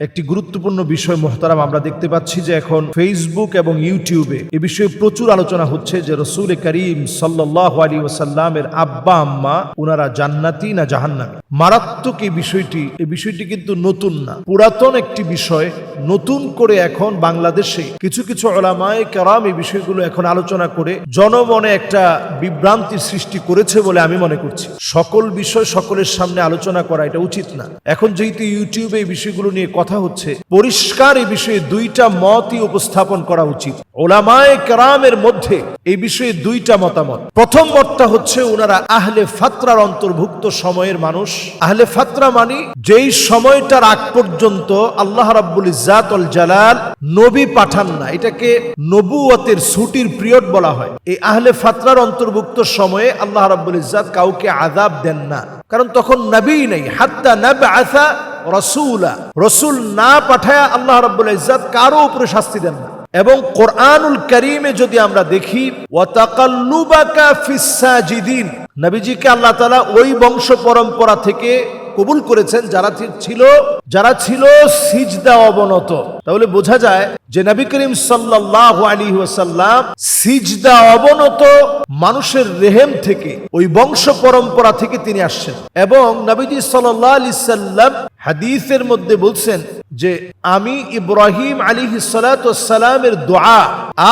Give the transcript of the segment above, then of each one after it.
একটি গুরুত্বপূর্ণ বিষয় মোহতারাম, আমরা দেখতে পাচ্ছি যে এখন ফেসবুক এবং ইউটিউবে এ বিষয়ে প্রচুর আলোচনা হচ্ছে যে রসূল করিম সাল্লাল্লাহু আলাইহি ওয়াসাল্লামের আব্বা আম্মা উনারা জান্নাতি না জাহান্নামী। মারাত্মক এই বিষয়টি কিন্তু নতুন না, পুরাতন একটি বিষয়। নতুন করে এখন বাংলাদেশে কিছু কিছু উলামায়ে কেরাম এই বিষয়গুলো এখন আলোচনা করে জনমনে একটা বিভ্রান্তির সৃষ্টি করেছে বলে আমি মনে করছি। সকল বিষয় সকলের সামনে আলোচনা করা এটা উচিত না। এখন যেহেতু ইউটিউবে এই বিষয়গুলো নিয়ে কথা হচ্ছে, পরিষ্কার এই বিষয়ে দুইটা মতই উপস্থাপন করা উচিত। উলামায়ে কেরামের মধ্যে এই বিষয়ে দুইটা মতামত। প্রথম মতটা হচ্ছে ওনারা আহলে ফাতরার অন্তর্ভুক্ত সময়ের মানুষ। আহলে ফাতরা মানে যেই সময়টার আগ পর্যন্ত আল্লাহ রাব্বুল ইজ্জাত ওয়াল জালাল নবী পাঠান না, এটাকে নবুয়তের ছুটির পিরিয়ড বলা হয়। এই আহলে ফাতরার অন্তর্ভুক্ত সময়ে আল্লাহ রাব্বুল ইজ্জাত কাউকে আযাব দেন না, কারণ তখন নবী নেই। হাত্তা নাবআসা রাসূলা, রাসূল না পাঠায়া আল্লাহ রাব্বুল ইজ্জাত কারো উপরে শাস্তি দেন না। এবং কোরআনুল কারীমে যদি আমরা দেখি, ওয়া তাকাল্লুবাকা ফিস সাজিদিন, নবীজিকে আল্লাহ তাআলা ওই বংশ পরম্পরা থেকে কবুল করেছেন যারা ছিল সিজদা অবনত। তাহলে বোঝা যায় যে নবী করিম সাল্লাল্লাহু আলাইহি ওয়াসাল্লাম সিজদা অবনত মানুষের রেহেম থেকে, ওই বংশ পরম্পরা থেকে তিনি আসছেন। এবং নবীজি সাল্লাল্লাহু আলাইহি সাল্লাম হাদিসের মধ্যে বলছেন যে আমি ইব্রাহিম আলাইহিস সালাতু ওয়াস সালামের দোয়া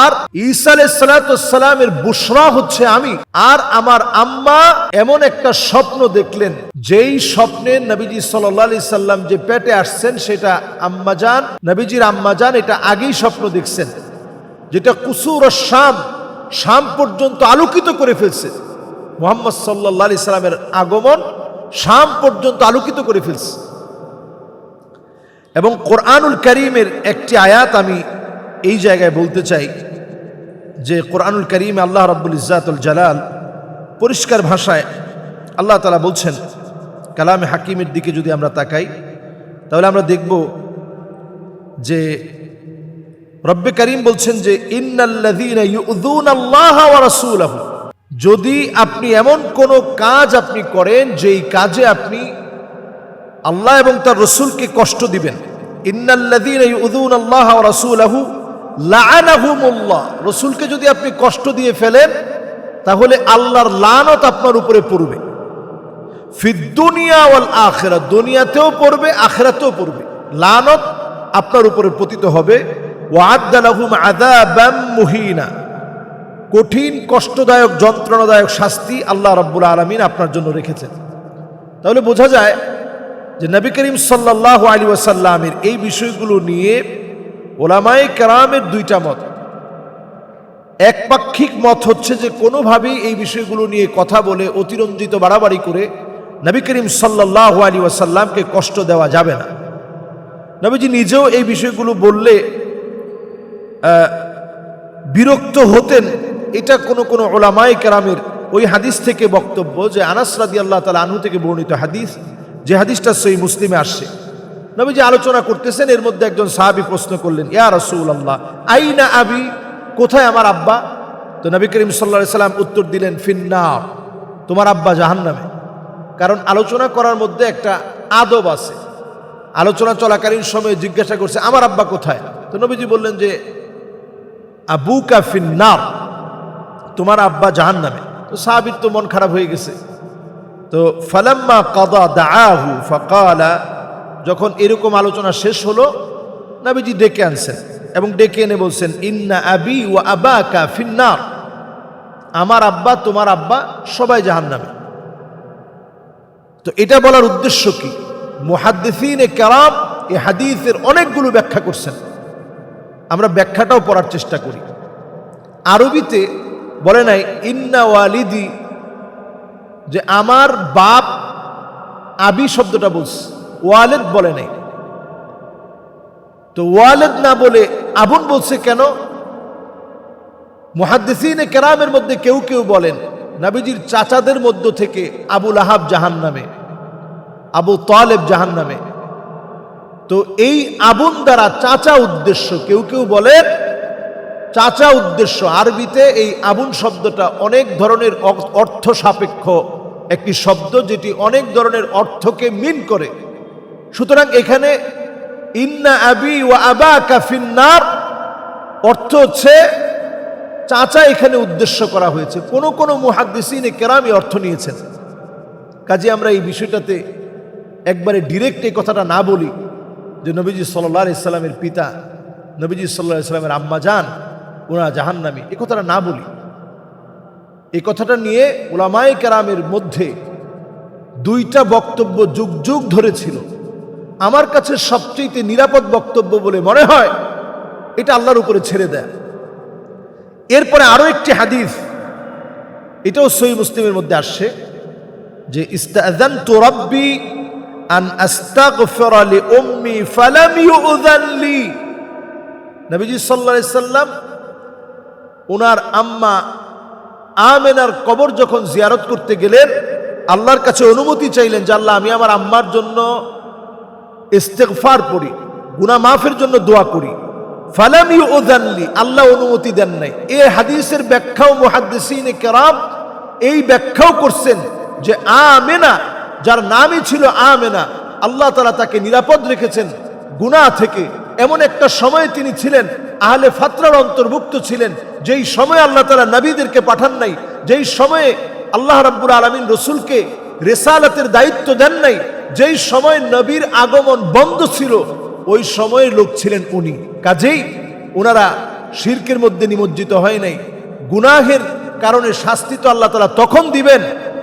আর ঈসা আলাইহিস সালাতু ওয়াস সালামের বুশরা হচ্ছে আমি। আর আমার আম্মা এমন একটা স্বপ্ন দেখলেন, যেই স্বপ্নে নবীজি সাল্লাল্লাহু আলাইহি সাল্লাম যে পেটে আসছেন সেটা আম্মাজান, নবীজির আম্মাজান এটা আগেই স্বপ্ন দেখছেন, যেটা কুসুর শাম পর্যন্ত আলোকিত করে ফেলছে। মুহাম্মদ সাল্লাল্লাহু আলাইহি সাল্লামের আগমন শাম পর্যন্ত আলোকিত করে ফেলছে। এবং কোরআনুল কারীমের একটি আয়াত আমি এই জায়গায় বলতে চাই যে কোরআনুল কারীমে আল্লাহ রাব্বুল ইজ্জাত ওয়াল জালাল পরিষ্কার ভাষায় আল্লাহ তাআলা বলছেন, কালামে হাকিমের দিকে যদি আমরা তাকাই তাহলে আমরা দেখব যে রব্বে কারীম বলছেন যে ইন্নাল্লাযীনা ইউযুনাল্লাহা ওয়া রাসূলাহু, যদি আপনি এমন কোন কাজ আপনি করেন যেই কাজে আপনি আল্লাহ এবং তার রাসূলকে কষ্ট দিবেন, ইন্নাল্লাযীনা ইউযুনাল্লাহা ওয়া রাসূলাহু লাআনাহুমুল্লাহ, রাসূলকে যদি আপনি কষ্ট দিয়ে ফেলেন তাহলে আল্লাহর লানত আপনার উপরে পড়বে। ফিদ দুনিয়া ওয়াল আখিরা, দুনিয়াতেও পড়বে আখিরাতেও পড়বে, লানত আপনার উপরে পতিত হবে। ওয়া আ'আদ্দা লাহুম আযাবাম মুহিনা, কঠিন কষ্টদায়ক যন্ত্রণাদায়ক শাস্তি আল্লাহ রাব্বুল আলামিন আপনার জন্য রেখেছেন। তাহলে বোঝা যায় যে নবী করিম সাল্লাল্লাহু আলাইহি ওয়াসাল্লামের এই বিষয়গুলো নিয়ে উলামায়ে কেরামের দুইটা মত। একপাক্ষিক মত হচ্ছে যে কোনোভাবেই এই বিষয়গুলো নিয়ে কথা বলে অতিরঞ্জিত বাড়াবাড়ি করে নবী করিম সাল্লাল্লাহু আলাইহি ওয়াসাল্লামকে কষ্ট দেওয়া যাবে না। নবীজি নিজেও এই বিষয়গুলো বললে বিরক্ত হতেন। এটা কোনো উলামায়ে কেরামের ওই হাদিস থেকে বক্তব্য, যে আনাস রাদিয়াল্লাহু তাআলা আনহু থেকে বর্ণিত হাদিস, যে হাদিসটা সহিহ মুসলিমে আসছে। নবীজি আলোচনা করতেছেন, এর মধ্যে একজন সাহাবী প্রশ্ন করলেন, ইয়া রাসূলুল্লাহ আইনা আবি, কোথায় আমার আব্বা? তো নবী করিম সাল্লাল্লাহু আলাইহি সাল্লাম উত্তর দিলেন, ফিন্নার, তোমার আব্বা জাহান্নামে। কারণ আলোচনা করার মধ্যে একটা আদব আছে। আলোচনা চলাকালীন সময়ে জিজ্ঞাসা করছে আমার আব্বা কোথায়? তো নবীজি বললেন যে আবুকা ফিন্নার, তোমার আব্বা জাহান্নামে। তো সাহাবীর তো মন খারাপ হয়ে গেছে। তো ফালাম্মা কাদা দাআহু ফাকালা, যখন এরকম আলোচনা শেষ হলো নবীজি ডেকে আনছেন এবং ডেকে এনে বলছেন, ইন্না আবি ওয়া আবাকা ফিন্নার, আমার আব্বা তোমার আব্বা সবাই জাহান্নামে। তো এটা বলার উদ্দেশ্য কি? মুহাদ্দিসিনে কেরাম এই হাদিসের অনেকগুলো ব্যাখ্যা করছেন, আমরা ব্যাখ্যাটাও পড়ার চেষ্টা করি। আরবিতে বলে নাই ইন্না ওয়ালিদি, যে আমার বাপ, আবি শব্দটা বলছে, ওয়ালিদ বলে নাই। তো ওয়ালিদ না বলে আবুন বলছে কেন? মুহাদ্দিসিনে কেরামের মধ্যে কেউ কেউ বলেন নবীজির চাচাদের মধ্য থেকে আবু লাহাব জাহান্নামে, আবু তালেব জাহান্নামে। তো এই আবুন দ্বারা চাচা উদ্দেশ্য, কেউ কেউ বলেন চাচা উদ্দেশ্য। আরবিতে এই আবুন শব্দটা অনেক ধরনের অর্থ সাপেক্ষ একটি শব্দ, যেটি অনেক ধরনের অর্থকে মিন করে। সুতরাং এখানে ইন্না আবি ওয়া আবাকা ফিন্নার, অর্থ হচ্ছে চাচা এখানে উদ্দেশ্য করা হয়েছে। কোন মুহাদ্দিসিনে কেরামি অর্থ নিয়েছেন। কাজে আমরা এই বিষয়টাতে একবারে ডিরেক্ট এই কথাটা না বলি যে নবীজি সাল্লাল্লাহু আলাইহি সাল্লামের পিতা, নবীজি সাল্লাল্লাহু আলাইহি সাল্লামের আম্মা জান ওনারা জাহান্নামী, এই কথাটা না বলি। এই কথাটা নিয়ে উলামায়ে কেরামের মধ্যে দুইটা বক্তব্য যুগ যুগ ধরে ছিল। আমার কাছে সবচেয়ে নিরাপদ বক্তব্য বলে মনে হয় এটা আল্লাহর উপরে ছেড়ে দেয়। এরপরে আরো একটি হাদিস, এটাও সহিহ মুসলিমের মধ্যে আসছে যে ইস্তাযানতু রাব্বি আন আস্তাগফিরা লি উম্মি ফালাম ইউযান লি। নবীজি সাল্লাল্লাহু আলাইহি সাল্লাম ওনার আম্মা আমেনার কবর যখন জিয়ারত করতে গেলেন, আল্লাহর কাছে অনুমতি চাইলেন যে আল্লাহ, আমি আমার আম্মার জন্য ইস্তেগফার করি, গুনাহ মাফের জন্য দোয়া করি। ফালাম ইউযান লি, আল্লাহ অনুমতি দেন নাই। এই হাদিসের ব্যাখ্যাও মুহাদ্দিসিনে কেরাম এই ব্যাখ্যাও করছেন যে আমেনা, যার নামই ছিল আমেনা, আল্লাহ তাআলা তাকে নিরাপদ রেখেছেন গুনাহ থেকে। এমন একটা সময়ে তিনি ছিলেন আহলে ফাতরার অন্তর্ভুক্ত ছিলেন, যেই সময়ে আল্লাহ তাআলা নবীদেরকে পাঠান নাই, যেই সময়ে আল্লাহ রাব্বুল আলামিন রসুলকে রিসালাতের দায়িত্ব দেন নাই, যেই সময় নবীর আগমন বন্ধ ছিল, ওই সময়ের লোক ছিলেন উনি। কাজেই ওনারা শিরকের মধ্যে নিমজ্জিত হয় নাই। গুনাহের কারণে শাস্তি তো আল্লাহ তাআলা তখন দিবেন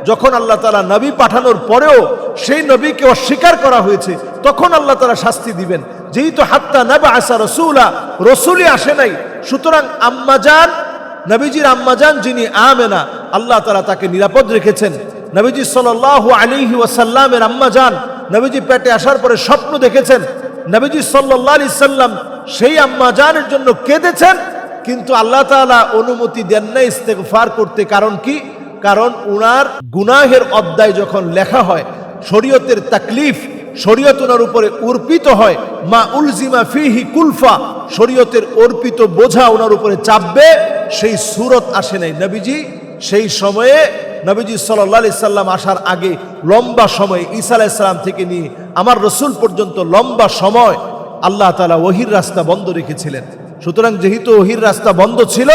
যখন আল্লাহ তাআলা নবী পাঠানোর পরেও সেই নবীকে অস্বীকার করা হয়েছে, তখন আল্লাহ তাআলা শাস্তি দিবেন। যেহেতু হাত্তা নাবআসা রাসূলা, রসুলই আসে নাই, সুতরাং আম্মাজান, নবীজির আম্মাজান যিনি আমেনা, আল্লাহ তাআলা তাকে নিরাপদ রেখেছেন। নবীজি সাল্লাল্লাহু আলাইহি ওয়াসাল্লামের আম্মাজান নবীজি পেটে আসার পরে স্বপ্ন দেখেছেন। নবীজি সাল্লাল্লাহু আলাইহি সাল্লাম সেই আম্মাজানের জন্য কেঁদেছেন, কিন্তু আল্লাহ তাআলা অনুমতি দেন না ইস্তেগফার করতে। কারণ কি? কারণ উনার গুনাহের অধ্যায় যখন লেখা হয়, শরীয়তের তাকলিফ, শরীয়ত ওনার উপরে অর্পিত হয়, মা উলজিমা ফিহি কুলফা, শরীয়তের অর্পিত বোঝা ওনার উপরে চাপবে, সেই সূরত আসে নাই। নবীজি সেই সময়ে, নবীজি সাল্লাল্লাহু আলাইহি সাল্লাম আসার আগে লম্বা সময়, ঈসা আলাইহিস সালাম থেকে নিয়ে আমার রসুল পর্যন্ত লম্বা সময় আল্লাহ তাআলা ওহীর রাস্তা বন্ধ রেখেছিলেন। সুতরাং যেহেতু ওহীর রাস্তা বন্ধ ছিল,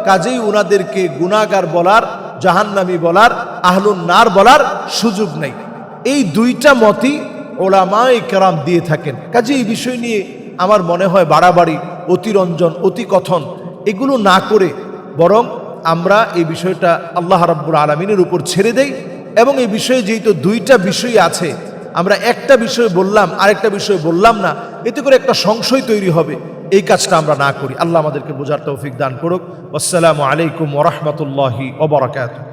কাজেই উনাদেরকে গুনাহগার বলার, জাহান্নামী বলার, আহলুন নার বলার সুযোগ নেই। এই দুইটা মতই উলামায়ে কেরাম দিয়ে থাকেন। কাজে এই বিষয় নিয়ে আমার মনে হয় বাড়াবাড়ি, অতিরঞ্জন, অতিকথন এগুলো না করে বরং আমরা এই বিষয়টা আল্লাহ রাব্বুল আলামিনের উপর ছেড়ে দেই। এবং এই বিষয়ে যেহেতু দুইটা বিষয় আছে, আমরা একটা বিষয় বললাম, আরেকটা বিষয় বললাম না, এতে করে একটা সংশয় তৈরি হবে। এই কাজটা আমরা না করি। আল্লাহ আমাদেরকে বোঝার তৌফিক দান করুক। আসসালামু আলাইকুম ওয়া রাহমাতুল্লাহি ওয়া বারাকাতুহু।